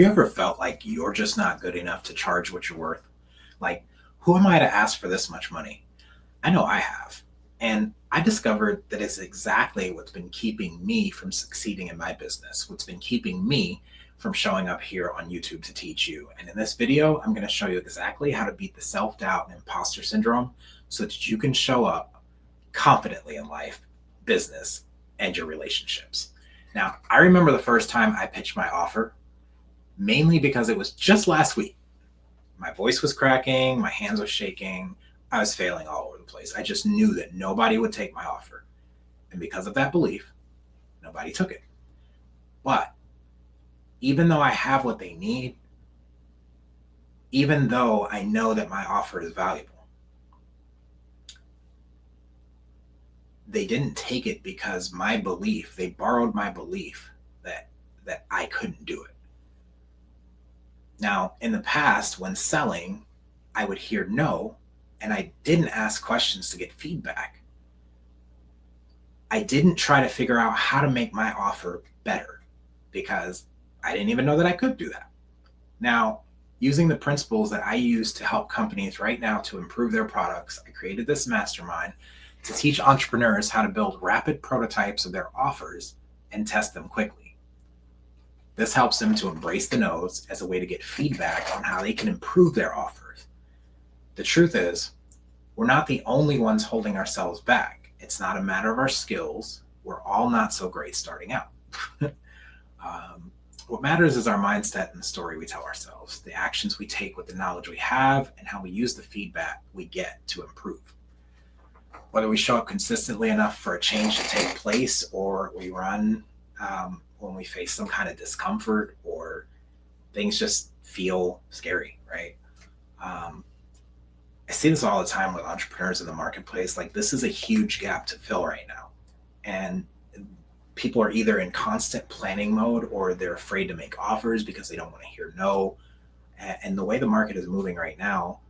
Have you ever felt like you're just not good enough to charge what you're worth? Like, who am I to ask for this much money? I know I have. And I discovered that it's exactly what's been keeping me from succeeding in my business, what's been keeping me from showing up here on YouTube to teach you. And in this video, I'm going to show you exactly how to beat the self-doubt and imposter syndrome so that you can show up confidently in life, business, and your relationships. Now, I remember the first time I pitched my offer, mainly because it was just last week. My voice was cracking, my hands were shaking, I was failing all over the place. I just knew that nobody would take my offer. And because of that belief, nobody took it. But even though I have what they need, even though I know that my offer is valuable, they didn't take it because my belief, they borrowed my belief that I couldn't do it. Now, in the past, when selling, I would hear no, and I didn't ask questions to get feedback. I didn't try to figure out how to make my offer better because I didn't even know that I could do that. Now, using the principles that I use to help companies right now to improve their products, I created this mastermind to teach entrepreneurs how to build rapid prototypes of their offers and test them quickly. This helps them to embrace the no's as a way to get feedback on how they can improve their offers. The truth is, we're not the only ones holding ourselves back. It's not a matter of our skills. We're all not so great starting out. What matters is our mindset and the story we tell ourselves, the actions we take with the knowledge we have, and how we use the feedback we get to improve. Whether we show up consistently enough for a change to take place, or we run when we face some kind of discomfort or things just feel scary, right? I see this all the time with entrepreneurs in the marketplace. Like, this is a huge gap to fill right now. And people are either in constant planning mode or they're afraid to make offers because they don't want to hear no. And the way the market is moving right now,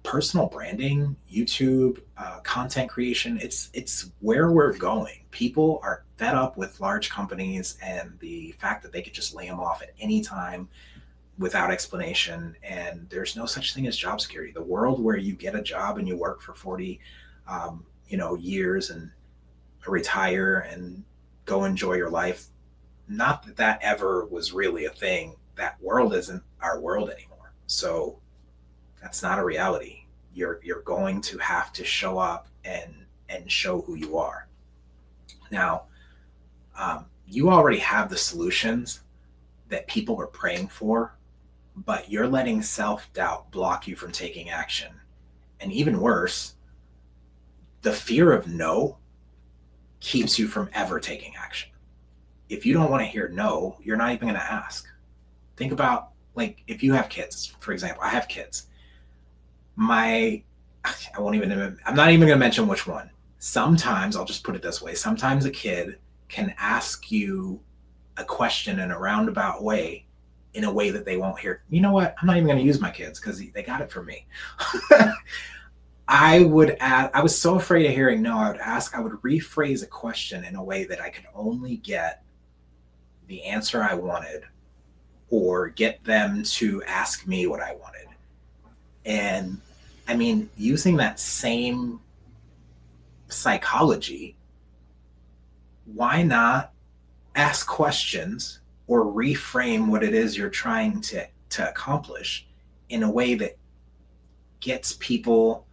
personal branding, YouTube, content creation, it's where we're going. People are fed up with large companies and the fact that they could just lay them off at any time without explanation. And there's no such thing as job security. The world where you get a job and you work for 40 years and retire and go enjoy your life, not that that ever was really a thing. That world isn't our world anymore. So that's not a reality. You're going to have to show up and show who you are. Now, you already have the solutions that people are praying for, but you're letting self-doubt block you from taking action. And even worse, the fear of no keeps you from ever taking action. If you don't want to hear no, you're not even going to ask. Think about, like, if you have kids, for example. I have kids. I'm not even going to mention which one. Sometimes, I'll just put it this way, sometimes a kid can ask you a question in a roundabout way, in a way that they won't hear. You know what? I'm not even going to use my kids because they got it from me. I was so afraid of hearing no, I would rephrase a question in a way that I could only get the answer I wanted or get them to ask me what I wanted. And I mean, using that same psychology, why not ask questions or reframe what it is you're trying to accomplish in a way that gets people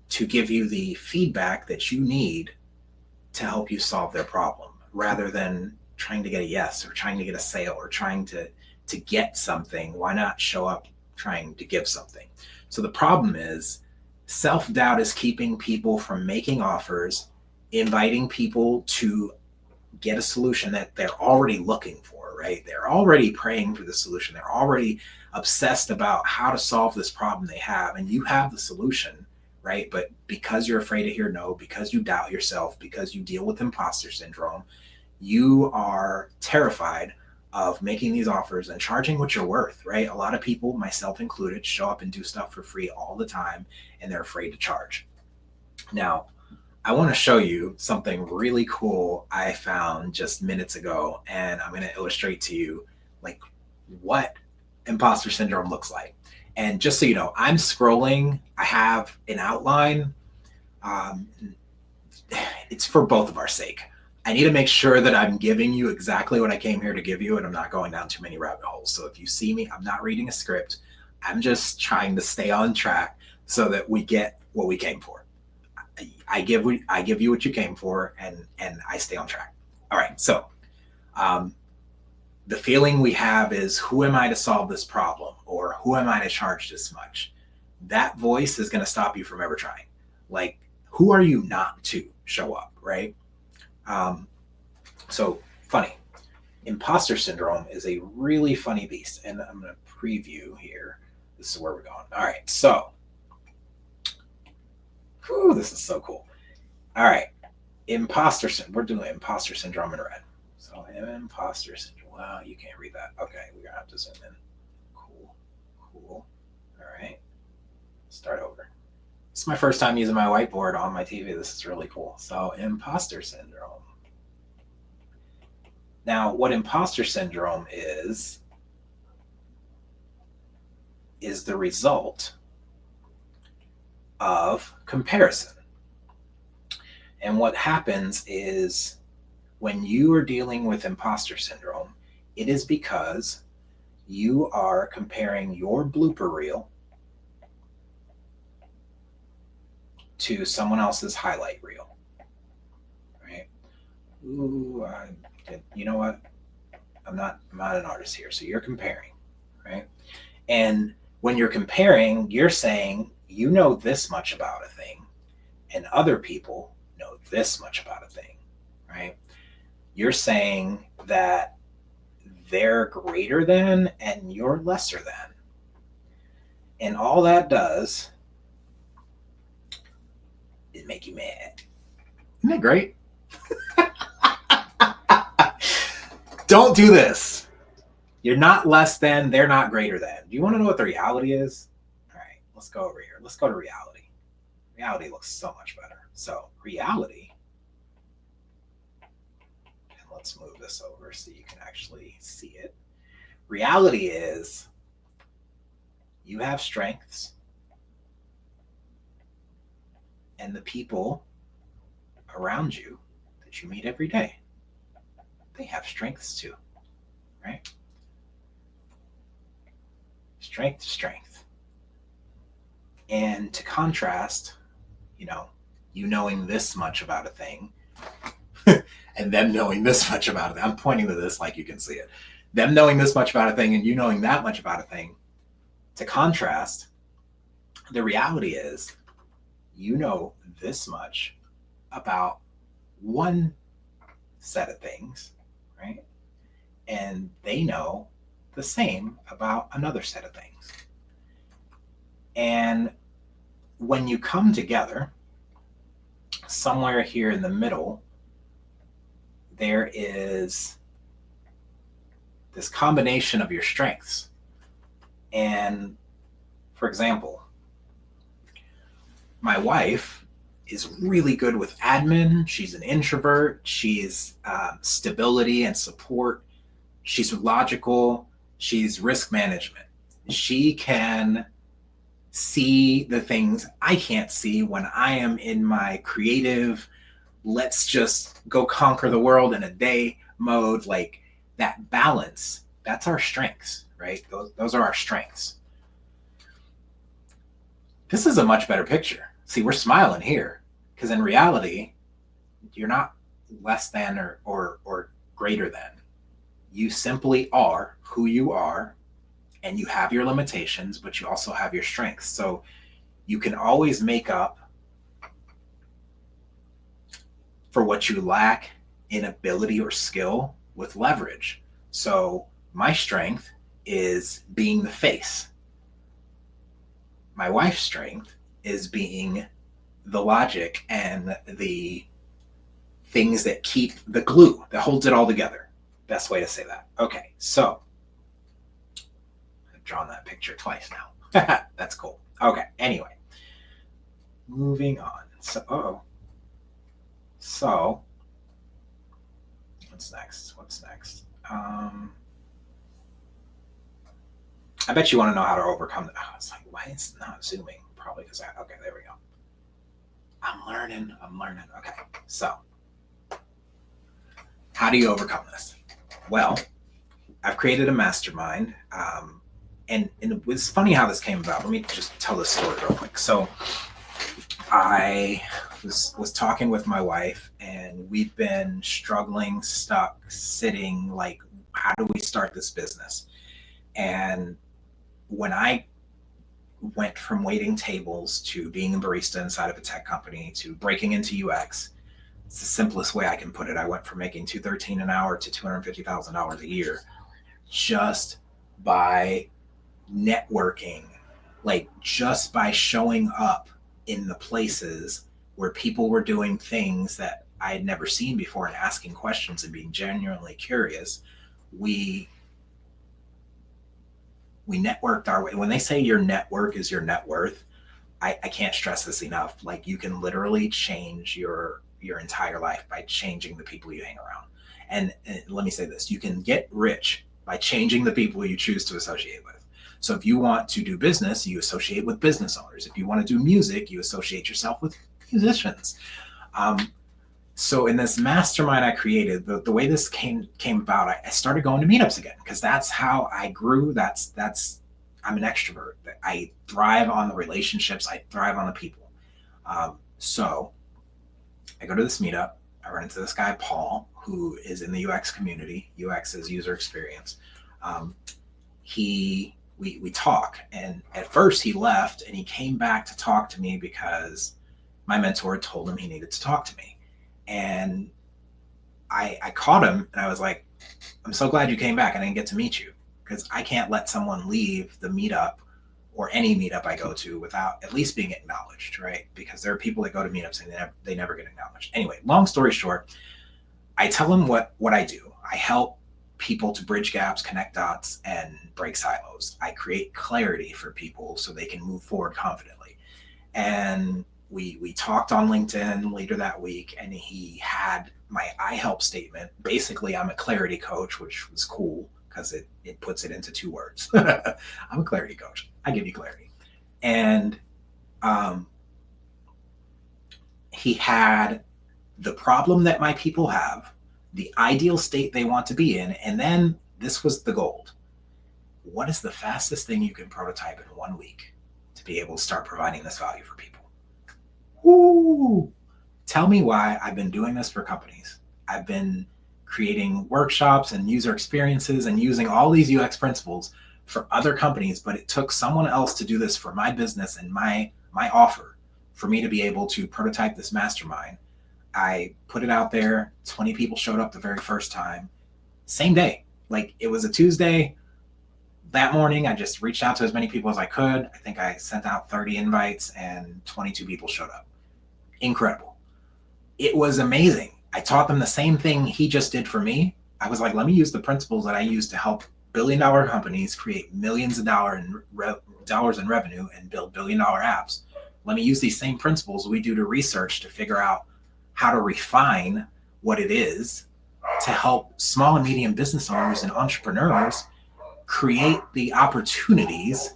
to give you the feedback that you need to help you solve their problem, rather than trying to get a yes or trying to get a sale or trying to get something. Why not show up trying to give something? So the problem is self-doubt is keeping people from making offers, inviting people to get a solution that they're already looking for, right? They're already praying for the solution. They're already obsessed about how to solve this problem they have, and you have the solution, right? But because you're afraid to hear no, because you doubt yourself, because you deal with imposter syndrome, you are terrified of making these offers and charging what you're worth, right? A lot of people, myself included, show up and do stuff for free all the time, and they're afraid to charge. Now, I want to show you something really cool I found just minutes ago, and I'm going to illustrate to you like what imposter syndrome looks like. And just so you know, I'm scrolling. I have an outline. Um, it's for both of our sake. I need to make sure that I'm giving you exactly what I came here to give you, and I'm not going down too many rabbit holes. So if you see me, I'm not reading a script. I'm just trying to stay on track so that we get what we came for. I give you what you came for, and I stay on track. All right. So um, the feeling we have is, who am I to solve this problem, or who am I to charge this much? That voice is going to stop you from ever trying. Like, who are you not to show up, right? So funny. Imposter syndrome is a really funny beast, and I'm going to preview here. This is where we're going. All right, so this is so cool. All right, imposter syndrome. We're doing imposter syndrome in red. So imposter syndrome. Wow, you can't read that. Okay, we're gonna have to zoom in. Cool. All right, start over. It's my first time using my whiteboard on my TV. This is really cool. So imposter syndrome. Now, what imposter syndrome is the result of comparison. And what happens is, when you are dealing with imposter syndrome, it is because you are comparing your blooper reel to someone else's highlight reel, right? Ooh, you know what? I'm not an artist here. So you're comparing, right? And when you're comparing, you're saying, you know this much about a thing, and other people know this much about a thing, right? You're saying that they're greater than and you're lesser than. And all that does is make you mad. Isn't that great? Don't do this. You're not less than, they're not greater than. Do you want to know what the reality is? All right, let's go over here. Let's go to reality. Reality looks so much better. So reality, and let's move this over so you can actually see it. Reality is, you have strengths, and the people around you that you meet every day, they have strengths too, right? Strength to strength. And to contrast, you knowing this much about a thing and them knowing this much about it. I'm pointing to this like you can see it. Them knowing this much about a thing and you knowing that much about a thing. To contrast, the reality is, you know this much about one set of things, right? And they know the same about another set of things. And when you come together, somewhere here in the middle, there is this combination of your strengths. And for example, my wife is really good with admin. She's an introvert. She's stability and support. She's logical. She's risk management. She can see the things I can't see when I am in my creative, let's just go conquer the world in a day mode. Like, that balance, that's our strengths, right? Those are our strengths. This is a much better picture. See, we're smiling here because in reality, you're not less than or greater than. You simply are who you are, and you have your limitations, but you also have your strengths. So you can always make up for what you lack in ability or skill with leverage. So my strength is being the face. My wife's strength is being the logic and the things that keep the glue that holds it all together. Best way to say that. Okay, so I've drawn that picture twice now. That's cool. Okay, anyway, moving on. So what's next? I bet you want to know how to overcome that. Oh, it's like, why is it not zooming? Probably because okay, there we go. I'm learning. Okay, so how do you overcome this? Well, I've created a mastermind. And it was funny how this came about. Let me just tell this story real quick. So I was talking with my wife, and we've been struggling, stuck, sitting, like, how do we start this business? And when I went from waiting tables to being a barista inside of a tech company to breaking into UX, it's the simplest way I can put it. I went from making $213 an hour to $250,000 a year just by networking, like just by showing up in the places where people were doing things that I had never seen before and asking questions and being genuinely curious. We networked our way. When they say your network is your net worth, I can't stress this enough. Like, you can literally change your entire life by changing the people you hang around. And let me say this, you can get rich by changing the people you choose to associate with. So if you want to do business, you associate with business owners. If you want to do music, you associate yourself with musicians. So in this mastermind I created, the way this came about, I started going to meetups again, because that's how I grew. I'm an extrovert. I thrive on the relationships. I thrive on the people. So I go to this meetup. I run into this guy, Paul, who is in the UX community. UX is user experience. We talk, and at first he left, and he came back to talk to me because my mentor told him he needed to talk to me. And I caught him, and I was like, I'm so glad you came back. I didn't get to meet you, because I can't let someone leave the meetup or any meetup I go to without at least being acknowledged, right? Because there are people that go to meetups and they never get acknowledged. Anyway, long story short, I tell them what I do. I help people to bridge gaps, connect dots, and break silos. I create clarity for people so they can move forward confidently. And we talked on LinkedIn later that week, and he had my I help statement. Basically, I'm a clarity coach, which was cool because it puts it into 2 words. I'm a clarity coach. I give you clarity. And he had the problem that my people have, the ideal state they want to be in, and then this was the gold. What is the fastest thing you can prototype in 1 week to be able to start providing this value for people? Woo! Tell me why I've been doing this for companies. I've been creating workshops and user experiences and using all these UX principles for other companies, but it took someone else to do this for my business and my offer for me to be able to prototype this mastermind. I put it out there. 20 people showed up the very first time. Same day. Like, it was a Tuesday. That morning, I just reached out to as many people as I could. I think I sent out 30 invites and 22 people showed up. Incredible. It was amazing. I taught them the same thing he just did for me. I was like, let me use the principles that I use to help billion-dollar companies create millions of dollars in revenue and build billion-dollar apps. Let me use these same principles we do to research to figure out how to refine what it is to help small and medium business owners and entrepreneurs create the opportunities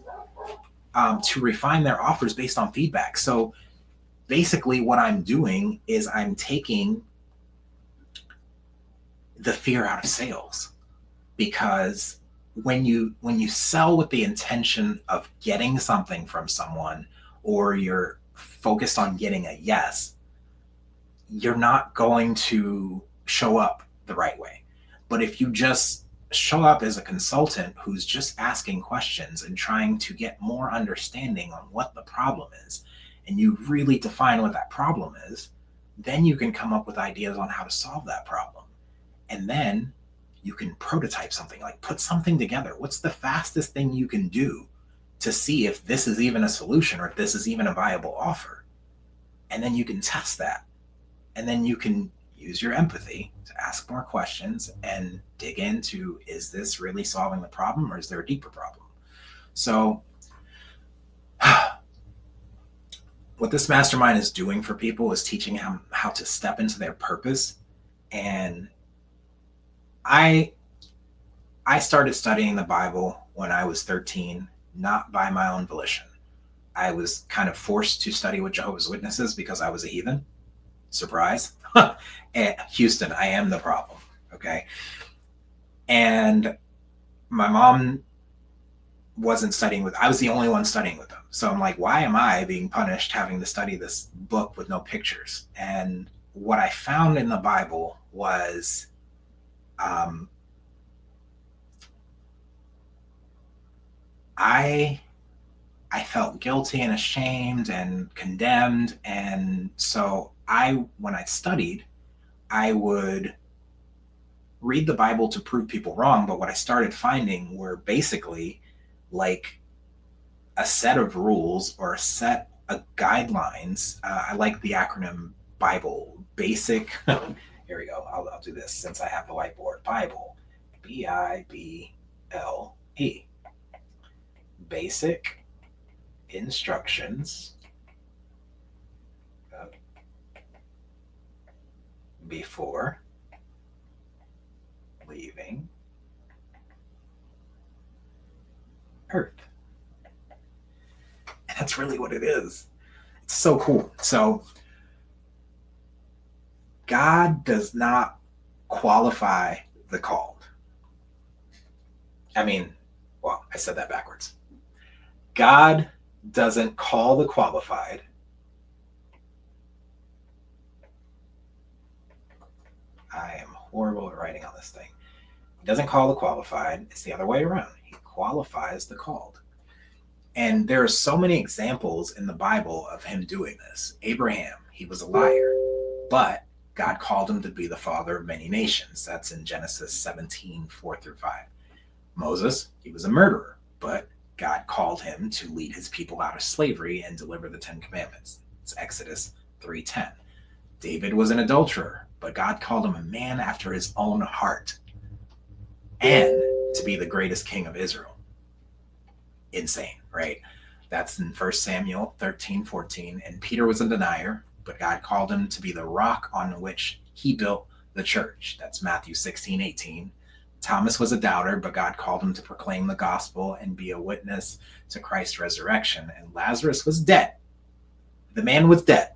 to refine their offers based on feedback. So basically what I'm doing is I'm taking the fear out of sales, because when you sell with the intention of getting something from someone, or you're focused on getting a yes, you're not going to show up the right way. But if you just show up as a consultant who's just asking questions and trying to get more understanding on what the problem is, and you really define what that problem is, then you can come up with ideas on how to solve that problem. And then you can prototype something, like put something together. What's the fastest thing you can do to see if this is even a solution or if this is even a viable offer? And then you can test that. And then you can use your empathy to ask more questions and dig into, is this really solving the problem, or is there a deeper problem? So what this mastermind is doing for people is teaching them how to step into their purpose. And I I started studying the Bible when I was 13, not by my own volition. I was kind of forced to study with Jehovah's Witnesses because I was a heathen. Surprise. And Houston, I am the problem. Okay. And my mom wasn't studying with, I was the only one studying with them. So I'm like, why am I being punished having to study this book with no pictures? And what I found in the Bible was um, I felt guilty and ashamed and condemned. And so when I studied, I would read the Bible to prove people wrong. But what I started finding were basically like a set of rules or a set of guidelines. I like the acronym Bible, basic. Here we go. I'll do this since I have the whiteboard. Bible, Bible, basic instructions before leaving Earth. And that's really what it is. It's so cool. So God does not qualify the called. I mean, well, I said that backwards. God doesn't call the qualified. I am horrible at writing on this thing. He doesn't call the qualified. It's the other way around. He qualifies the called. And there are so many examples in the Bible of him doing this. Abraham, he was a liar, but God called him to be the father of many nations. That's in Genesis 17, 4-5. Moses, he was a murderer, but God called him to lead his people out of slavery and deliver the 10 Commandments. It's Exodus 3:10. David was an adulterer, but God called him a man after his own heart and to be the greatest king of Israel. Insane, right? That's in 1 Samuel 13:14. And Peter was a denier, but God called him to be the rock on which he built the church. That's Matthew 16:18. Thomas was a doubter, but God called him to proclaim the gospel and be a witness to Christ's resurrection. And Lazarus was dead. The man was dead,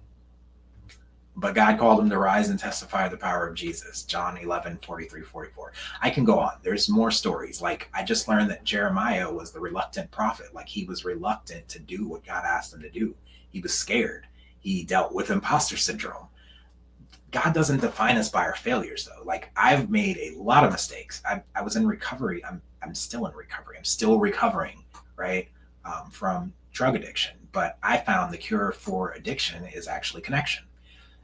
but God called him to rise and testify the power of Jesus. John 11:43-44. I can go on. There's more stories. Like I just learned that Jeremiah was the reluctant prophet. Like he was reluctant to do what God asked him to do. He was scared. He dealt with imposter syndrome. God doesn't define us by our failures, though. Like I've made a lot of mistakes. I was in recovery. I'm still in recovery. I'm still recovering, right, from drug addiction. But I found the cure for addiction is actually connection.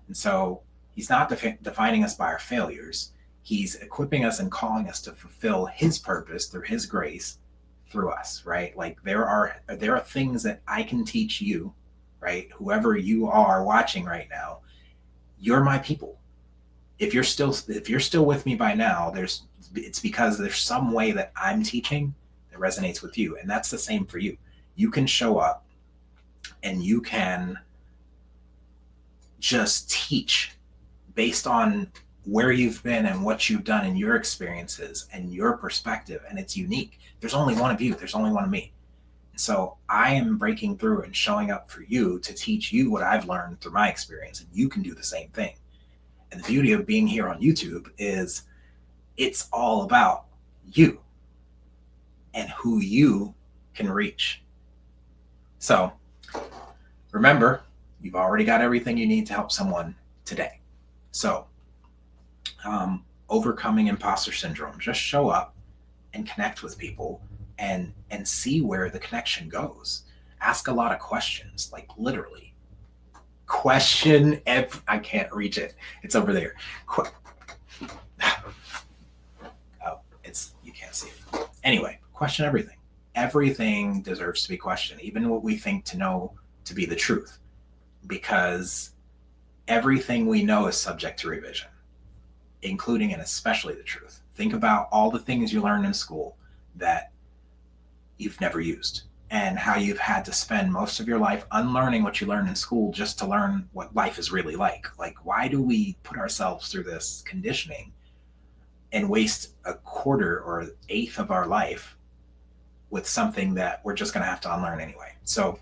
And so he's not defining us by our failures. He's equipping us and calling us to fulfill his purpose through his grace through us, right? Like there are things that I can teach you, right? Whoever you are watching right now, you're my people. If you're still with me by now, it's because there's some way that I'm teaching that resonates with you. And that's the same for you. You can show up and you can just teach based on where you've been and what you've done and your experiences and your perspective. And it's unique. There's only one of you. There's only one of me. So I am breaking through and showing up for you to teach you what I've learned through my experience, and you can do the same thing. And the beauty of being here on YouTube is it's all about you and who you can reach. So remember, you've already got everything you need to help someone today. So overcoming imposter syndrome, just show up and connect with people and see where the connection goes. Ask a lot of questions, like literally. I can't reach it. It's over there. You can't see it. Anyway, question everything. Everything deserves to be questioned, even what we think to know to be the truth, because everything we know is subject to revision, including and especially the truth. Think about all the things you learned in school that you've never used, and how you've had to spend most of your life unlearning what you learned in school just to learn what life is really like. Like, why do we put ourselves through this conditioning and waste a quarter or an eighth of our life with something that we're just going to have to unlearn anyway. So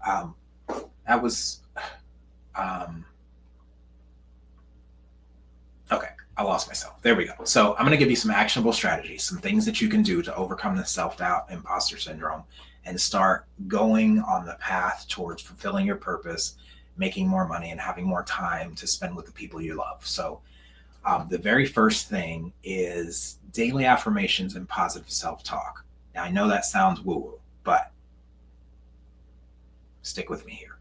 um, that was okay. I lost myself. There we go. So I'm going to give you some actionable strategies, some things that you can do to overcome the self-doubt, imposter syndrome, and start going on the path towards fulfilling your purpose, making more money, and having more time to spend with the people you love. So the very first thing is daily affirmations and positive self-talk. Now, I know that sounds woo-woo, but stick with me here.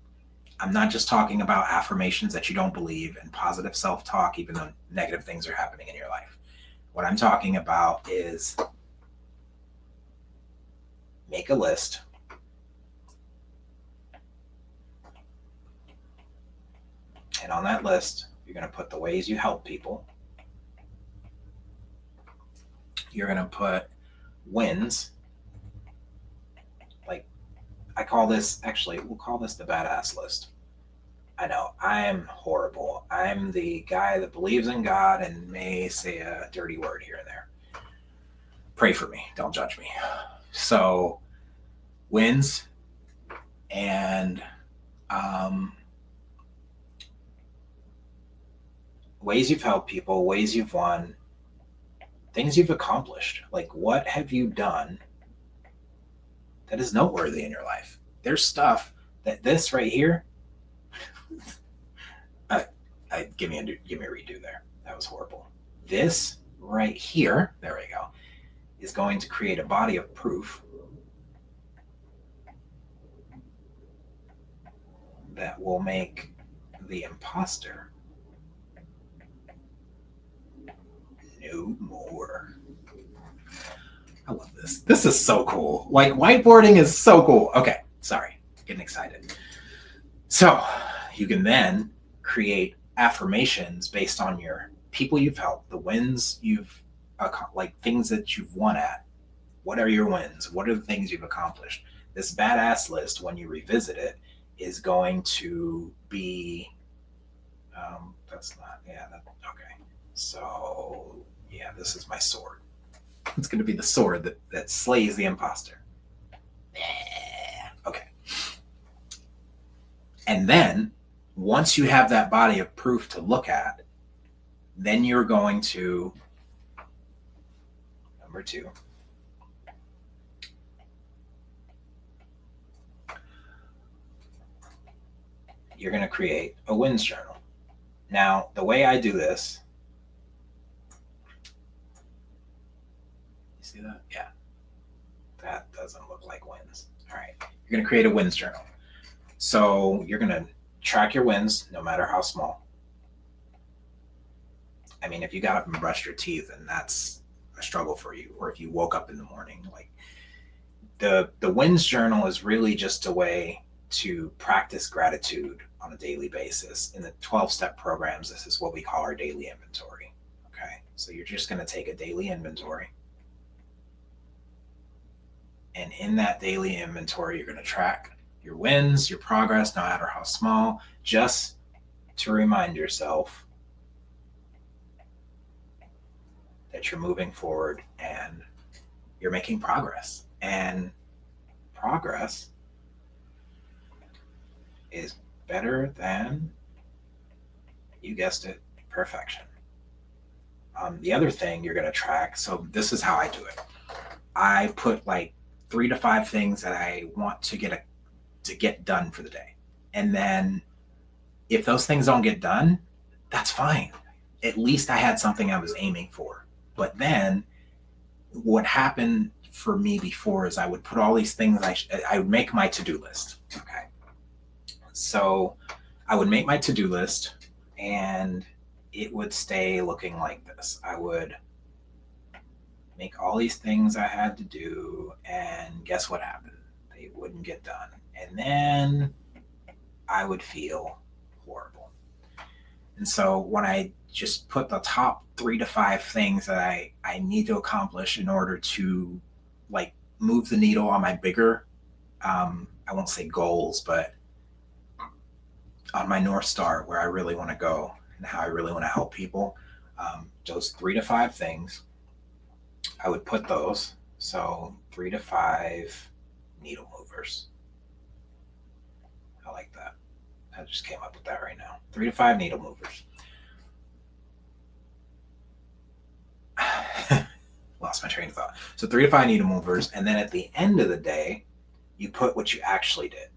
I'm not just talking about affirmations that you don't believe and positive self-talk, even though negative things are happening in your life. What I'm talking about is make a list. And on that list, you're going to put the ways you help people. You're going to put wins. Like, I call this, actually, we'll call this the badass list. I know, I'm horrible. I'm the guy that believes in God and may say a dirty word here and there. Pray for me. Don't judge me. So, wins and ways you've helped people, ways you've won, things you've accomplished. Like, what have you done that is noteworthy in your life? There's stuff that this right here, give me a redo there. That was horrible. This right here, there we go, is going to create a body of proof that will make the imposter no more. I love this. This is so cool. Like, whiteboarding is so cool. Okay, sorry, getting excited. So you can then create affirmations based on your people you've helped, the wins you've, like things that you've won at. What are your wins? What are the things you've accomplished? This badass list, when you revisit it, is going to be, okay. So yeah, this is my sword. It's going to be the sword that slays the imposter. Okay. And then once you have that body of proof to look at, then you're going to, number 2, you're going to create a wins journal. Now, the way I do this, you see that? Yeah. That doesn't look like wins. All right. You're going to create a wins journal. So you're going to track your wins, no matter how small. I mean, if you got up and brushed your teeth and that's a struggle for you, or if you woke up in the morning, like the wins journal is really just a way to practice gratitude on a daily basis. In the 12-step programs, this is what we call our daily inventory. Okay. So you're just going to take a daily inventory. And in that daily inventory, you're going to track your wins, your progress, no matter how small, just to remind yourself that you're moving forward and you're making progress. And progress is better than, you guessed it, perfection. The other thing you're going to track, so this is how I do it. I put like 3 to 5 things that I want to get done for the day. And then if those things don't get done, that's fine. At least I had something I was aiming for. But then what happened for me before is I would put all these things, I would make my to-do list. Okay. So I would make my to-do list and it would stay looking like this. I would make all these things I had to do, and guess what happened? They wouldn't get done. And then I would feel horrible. And so when I just put the top 3 to 5 things that I need to accomplish in order to like move the needle on my bigger, I won't say goals, but on my North Star, where I really want to go and how I really want to help people, Those 3 to 5 things, I would put those. So 3 to 5 needle movers. I like that. I just came up with that right now. 3 to 5 needle movers. Lost my train of thought. So 3 to 5 needle movers, and then at the end of the day, you put what you actually did.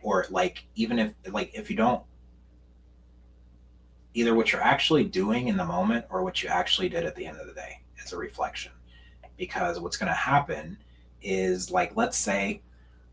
Or like, even if you don't, either what you're actually doing in the moment or what you actually did at the end of the day as a reflection. Because what's going to happen is, like, let's say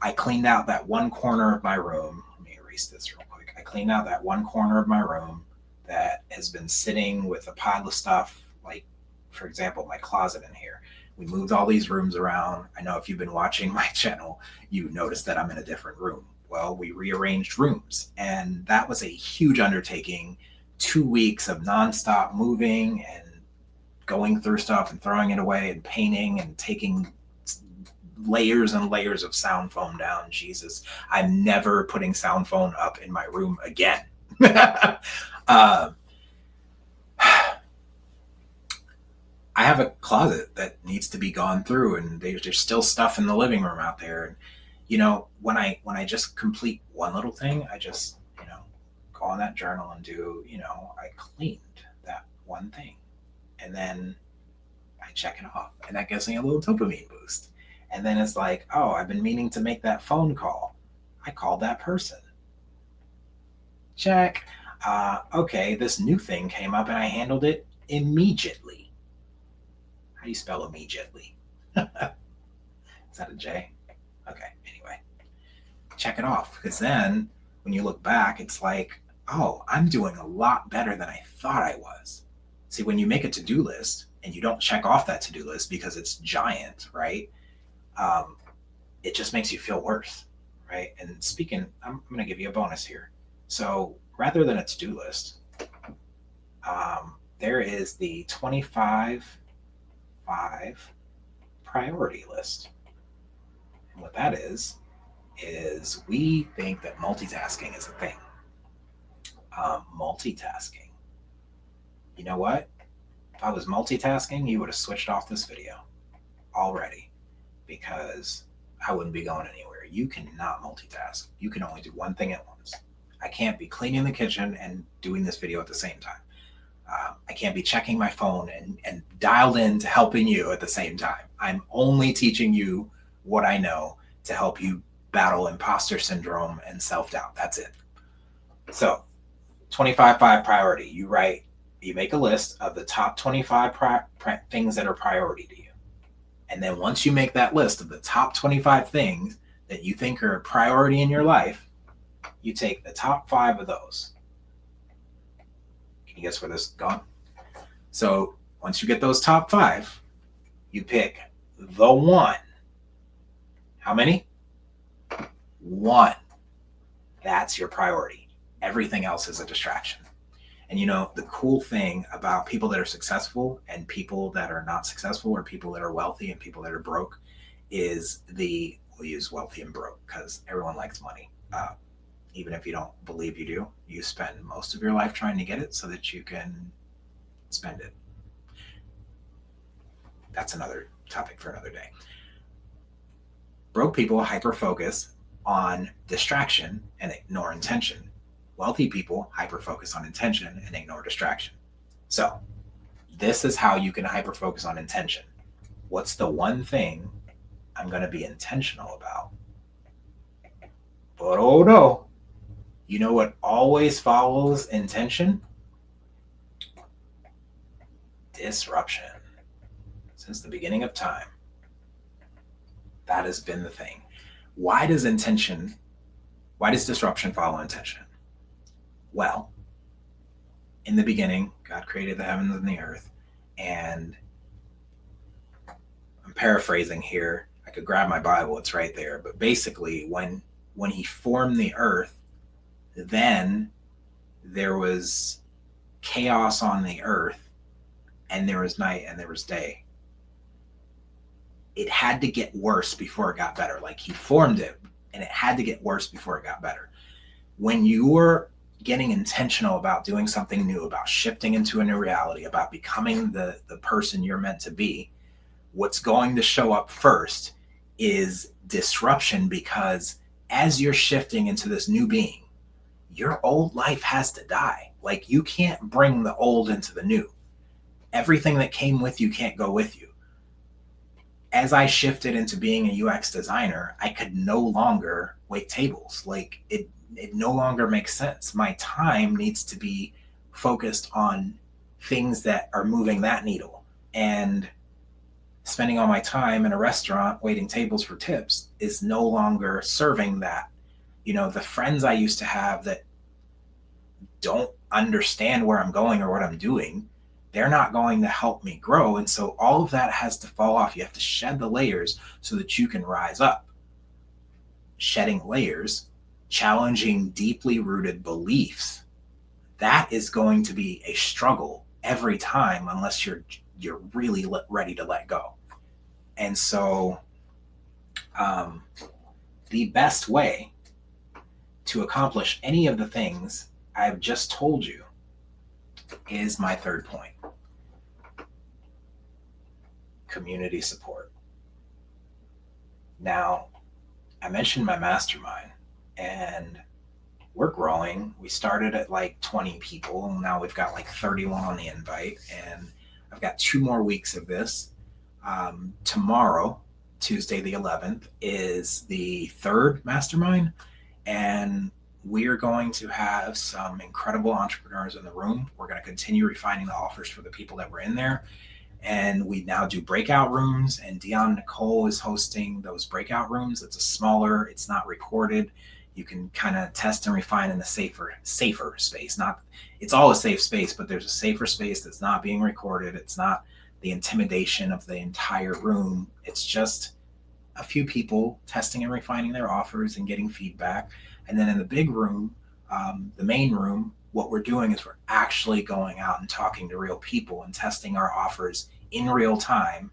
I cleaned out that one corner of my room. Let me erase this real quick. I cleaned out that one corner of my room that has been sitting with a pile of stuff, like, for example, my closet in here. We moved all these rooms around. I know if you've been watching my channel, you noticed that I'm in a different room. Well, we rearranged rooms, and that was a huge undertaking. 2 weeks of nonstop moving and going through stuff and throwing it away and painting and taking layers and layers of sound foam down. Jesus, I'm never putting sound foam up in my room again. I have a closet that needs to be gone through, and there's still stuff in the living room out there. And when I just complete one little thing, I just go on that journal and do, I cleaned that one thing, and then I check it off, and that gives me a little dopamine boost. And then it's like, oh, I've been meaning to make that phone call. I called that person. Check. Okay, this new thing came up and I handled it immediately. How do you spell immediately? Is that a J? Okay, anyway. Check it off, because then when you look back, it's like, oh, I'm doing a lot better than I thought I was. See, when you make a to-do list and you don't check off that to-do list because it's giant, right? It just makes you feel worse, right? And speaking, I'm going to give you a bonus here. So rather than a to-do list, there is the 25 priority list. And what that is we think that multitasking is a thing. Multitasking. You know what? If I was multitasking, you would have switched off this video already, because I wouldn't be going anywhere. You cannot multitask. You can only do one thing at once. I can't be cleaning the kitchen and doing this video at the same time. I can't be checking my phone and dialed in to helping you at the same time. I'm only teaching you what I know to help you battle imposter syndrome and self-doubt. That's it. So 25-5 priority. You make a list of the top 25 things that are priority to you. And then once you make that list of the top 25 things that you think are a priority in your life, you take the top 5 of those. Can you guess where this is going? So once you get those top 5, you pick the one. How many? 1. That's your priority. Everything else is a distraction. And the cool thing about people that are successful and people that are not successful, or people that are wealthy and people that are broke, is we'll use wealthy and broke because everyone likes money. Even if you don't believe you do, you spend most of your life trying to get it so that you can spend it. That's another topic for another day. Broke people hyper-focus on distraction and ignore intention. Wealthy people hyper-focus on intention and ignore distraction. So this is how you can hyper-focus on intention. What's the one thing I'm going to be intentional about? But oh no, you know what always follows intention? Disruption. Since the beginning of time, that has been the thing. Why does disruption follow intention? Well, in the beginning, God created the heavens and the earth, and I'm paraphrasing here. I could grab my Bible, it's right there. But basically, when he formed the earth, then there was chaos on the earth, and there was night and there was day. It had to get worse before it got better. Like, he formed it, and it had to get worse before it got better. When you're getting intentional about doing something new, about shifting into a new reality, about becoming the person you're meant to be, what's going to show up first is disruption, because as you're shifting into this new being, your old life has to die. Like, you can't bring the old into the new. Everything that came with you can't go with you. As I shifted into being a UX designer, I could no longer wait tables. Like, it no longer makes sense. My time needs to be focused on things that are moving that needle. And spending all my time in a restaurant waiting tables for tips is no longer serving that. The friends I used to have that don't understand where I'm going or what I'm doing, they're not going to help me grow. And so all of that has to fall off. You have to shed the layers so that you can rise up. Shedding layers, challenging deeply rooted beliefs, that is going to be a struggle every time unless you're really ready to let go. And so the best way to accomplish any of the things I've just told you is my third point: community support. Now, I mentioned my mastermind, and we're growing. We started at like 20 people, and now we've got like 31 on the invite, and I've got 2 more weeks of this. Tomorrow, Tuesday the 11th, is the third mastermind, and we're going to have some incredible entrepreneurs in the room. We're going to continue refining the offers for the people that were in there. And we now do breakout rooms, and Dion Nicole is hosting those breakout rooms. It's a smaller, it's not recorded. You can kind of test and refine in a safer space. It's all a safe space, but there's a safer space that's not being recorded. It's not the intimidation of the entire room. It's just a few people testing and refining their offers and getting feedback. And then in the big room, the main room, what we're doing is we're actually going out and talking to real people and testing our offers in real time.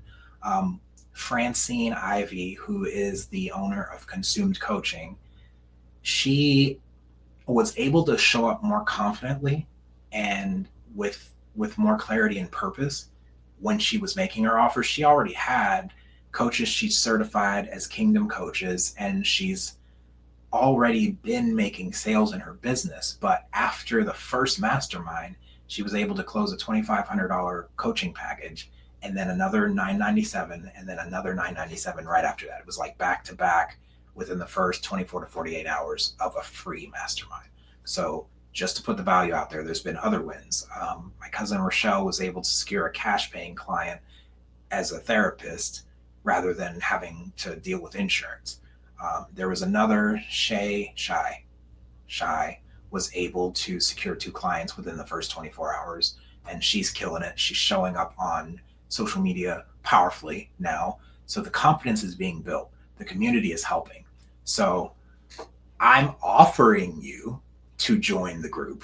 Francine Ivy, who is the owner of Consumed Coaching, she was able to show up more confidently and with more clarity and purpose when she was making her offers. She already had coaches she's certified as Kingdom coaches, and she's already been making sales in her business. But after the first mastermind, she was able to close a $2,500 coaching package, and then another $997, and then another $997 right after that. It was like back to back within the first 24 to 48 hours of a free mastermind. So just to put the value out there, there's been other wins. My cousin Rochelle was able to secure a cash paying client as a therapist rather than having to deal with insurance. There was another Shy was able to secure 2 clients within the first 24 hours, and she's killing it. She's showing up on social media powerfully now. So the confidence is being built. The community is helping. So I'm offering you to join the group,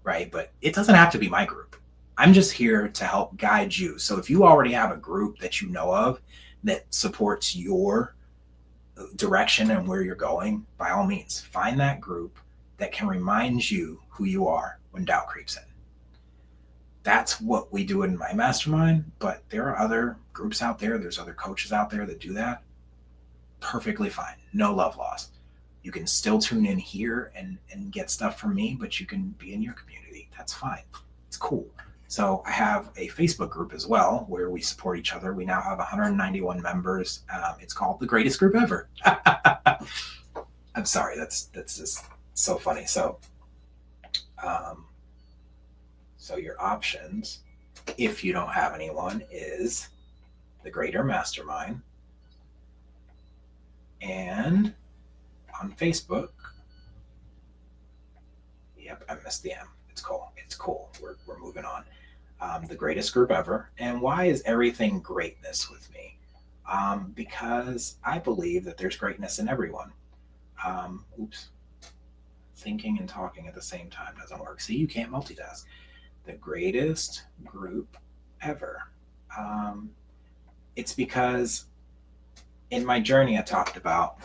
right? But it doesn't have to be my group. I'm just here to help guide you. So if you already have a group that you know of that supports your direction and where you're going, by all means, find that group that can remind you who you are when doubt creeps in. That's what we do in my mastermind, but there are other groups out there. There's other coaches out there that do that. Perfectly fine. No love lost. You can still tune in here and get stuff from me, but you can be in your community. That's fine. It's cool. So I have a Facebook group as well where we support each other. We now have 191 members. It's called The Greatest Group Ever. I'm sorry. That's just so funny. So your options, if you don't have anyone, is the Greater Mastermind. And on Facebook, yep, I missed the M. It's cool. We're moving on. The Greatest Group Ever. And why is everything greatness with me? Because I believe that there's greatness in everyone. Thinking and talking at the same time doesn't work. See, you can't multitask. The Greatest Group Ever. It's because in my journey I talked about,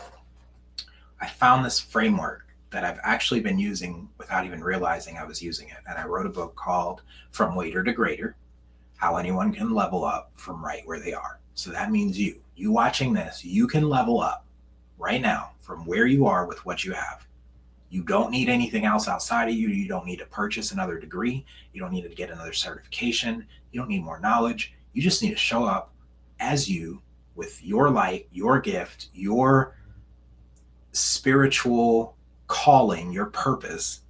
I found this framework that I've actually been using without even realizing I was using it. And I wrote a book called From Waiter to Greater: How Anyone Can Level Up from Right Where They Are. So that means you watching this, you can level up right now from where you are with what you have. You don't need anything else outside of you. You don't need to purchase another degree. You don't need to get another certification. You don't need more knowledge. You just need to show up as you, with your light, your gift, your spiritual calling, your purpose,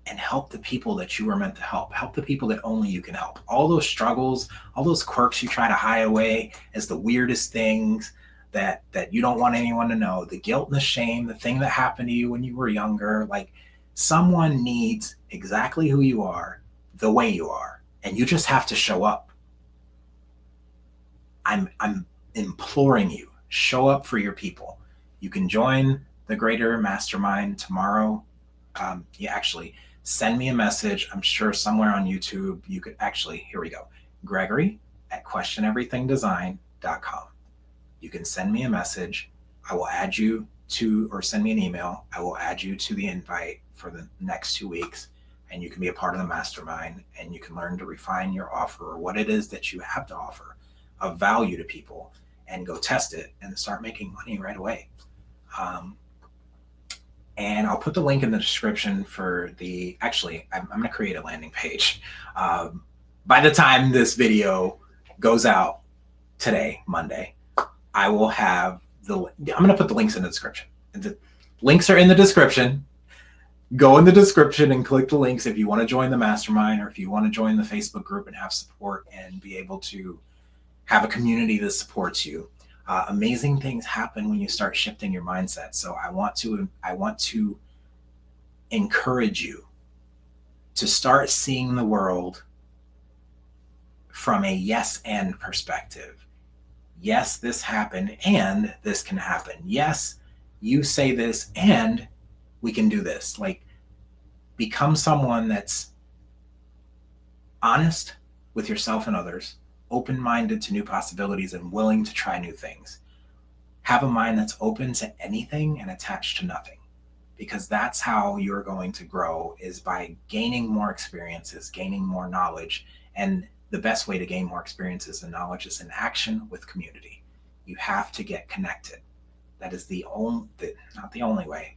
and help the people that you were meant to help. Help the people that only you can help. All those struggles, all those quirks you try to hide away as the weirdest things that you don't want anyone to know, the guilt and the shame, the thing that happened to you when you were younger, like, someone needs exactly who you are, the way you are, and you just have to show up. I'm imploring you, show up for your people. You can join the Greater Mastermind tomorrow. Actually, send me a message. I'm sure somewhere on YouTube you could actually, here we go, Gregory@questioneverythingdesign.com. You can send me a message. I will add you to, or send me an email. I will add you to the invite for the next 2 weeks, and you can be a part of the mastermind, and you can learn to refine your offer, or what it is that you have to offer of value to people, and go test it and start making money right away. And I'll put the link in the description for the, actually, I'm going to create a landing page. By the time this video goes out today, Monday, I will have I'm going to put the links in the description. The links are in the description. Go in the description and click the links if you want to join the mastermind, or if you want to join the Facebook group and have support and be able to have a community that supports you. Amazing things happen when you start shifting your mindset. So I want to encourage you to start seeing the world from a yes and perspective. Yes, this happened and this can happen. Yes, you say this and we can do this. Like, become someone that's honest with yourself and others, open-minded to new possibilities, and willing to try new things. Have a mind that's open to anything and attached to nothing, because that's how you're going to grow, is by gaining more experiences, gaining more knowledge. And the best way to gain more experiences and knowledge is in action with community. You have to get connected. That is not the only way.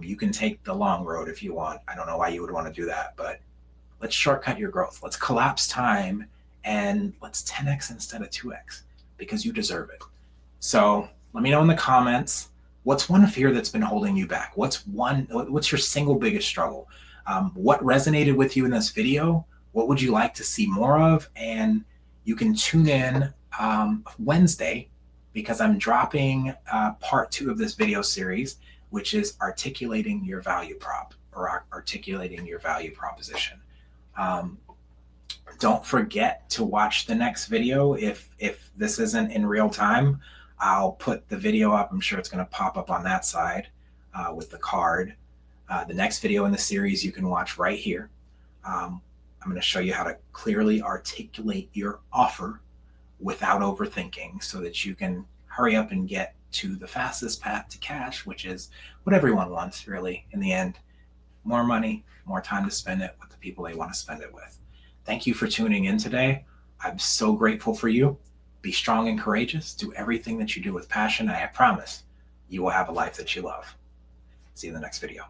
You can take the long road if you want. I don't know why you would want to do that, but let's shortcut your growth. Let's collapse time, and let's 10x instead of 2x, because you deserve it. So let me know in the comments, what's one fear that's been holding you back? What's your single biggest struggle? What resonated with you in this video? What would you like to see more of? And you can tune in Wednesday, because I'm dropping part 2 of this video series, which is articulating your value prop, or articulating your value proposition. Don't forget to watch the next video. If this isn't in real time, I'll put the video up. I'm sure it's going to pop up on that side with the card. The next video in the series you can watch right here. I'm going to show you how to clearly articulate your offer without overthinking, so that you can hurry up and get to the fastest path to cash, which is what everyone wants, really, in the end. More money, more time to spend it with the people they want to spend it with. Thank you for tuning in today. I'm so grateful for you. Be strong and courageous. Do everything that you do with passion. And I promise you will have a life that you love. See you in the next video.